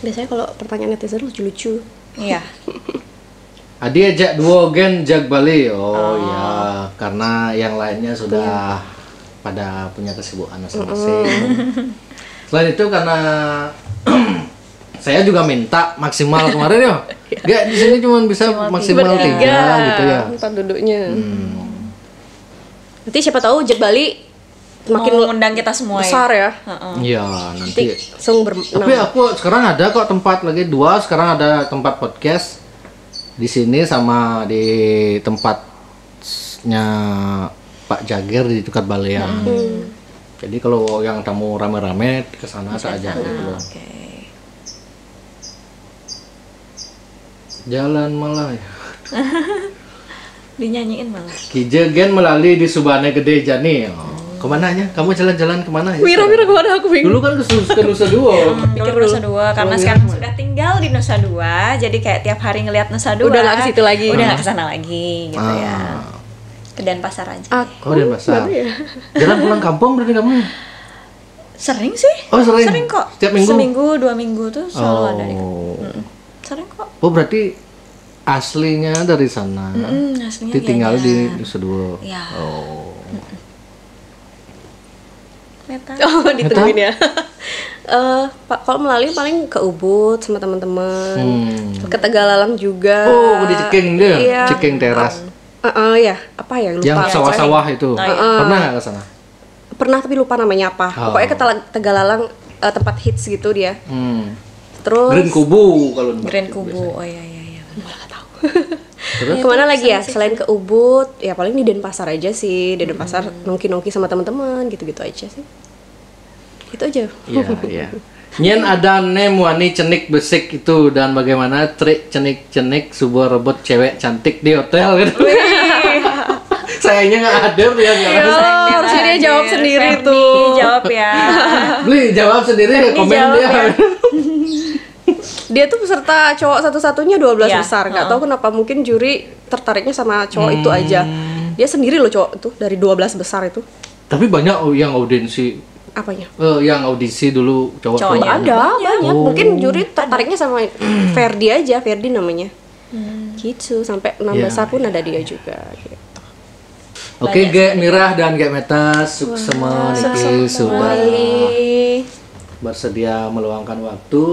Biasanya kalau pertanyaan netizen lucu-lucu. Iya. Adi ajak duo gen Jag Bali. Oh ya, karena yang lainnya sudah pada punya kesibukan masing-masing. Selain itu karena saya juga minta maksimal kemarin ya. Gak di sini cuma bisa maksimal 3 gitu ya. Tempat duduknya. Nanti siapa tahu Jag Bali makin Mau undang kita semua besar ya. Iya, nanti. Langsung Tapi aku sekarang ada kok tempat lagi 2, sekarang ada tempat podcast di sini sama di tempatnya Pak Jagir di dekat Balean. Jadi kalau yang tamu rame-rame ke sana saja gitu loh. Oke. Jalan Malaya. Dinyanyiin malah. Kijegen melalui di Subane Gede Jani. Oh, kemananya? Kamu jalan-jalan kemana ya? Wira kemana aku bingung. Dulu kan ke Nusa Dua. Dulu Nusa Dua karena sekarang sudah tinggal di Nusa Dua, jadi kayak tiap hari ngelihat Nusa Dua. Udah nggak ke situ lagi. Udah nggak ke sana lagi gitu ya. Ah. Ke Denpasar aja. Oh, Aku Denpasar. baru ya. Jalan pulang kampung berarti kamu? Sering sih. Oh, sering? Sering kok. Setiap minggu? Seminggu, 2 minggu tuh selalu ada di. Oh. Sering kok. Oh, berarti aslinya dari sana. Aslinya Dia tinggal dianya. di Nusa Dua. Iya. Oh. Meta. Oh, ditemuin ya. Pak, kalau melalui paling ke Ubud sama teman-teman. Ke Tegalalang juga. Oh, di Ceking dia. Iya. Ceking teras. Ya, apa ya lupa. Yang sawah-sawah itu. Oh, iya. Pernah nggak ke sana? Pernah tapi lupa namanya apa. Oh. Pokoknya ke Tegalalang tempat hits gitu dia. Terus Green Kubu kalau di Grand Batu Kubu. Oh iya iya iya. Terus? kemana lagi ya? Selain ke Ubud, ya paling di Denpasar aja sih. Di Denpasar nongki-nongki sama teman-teman gitu-gitu aja sih. Itu aja. Iya, iya. Nyen ada nem wani cenik besik itu dan bagaimana trik cenik-cenik sebuah robot cewek cantik di hotel gitu. Sayangnya nggak hadir dia nggak. harusnya dia jawab sendiri Ferdi, tuh. Jawab ya. Beli jawab sendiri komen jawab dia. ya. Dia tuh peserta cowok satu-satunya 12 Iya, besar. Nggak tahu kenapa, mungkin juri tertariknya sama cowok itu aja. Dia sendiri loh cowok itu dari 12 besar itu. Tapi banyak yang audiensi Apanya? yang audisi dulu cowok-cowok. Cowoknya. Ada banyak. Mungkin juri tertariknya sama Ferdi aja, Ferdi namanya. Gitu, sampai 6 Iya, besar pun ada dia juga gitu. Oke, Ge Mirah dan Ge Meta suksema niki sudah Bye. bersedia meluangkan waktu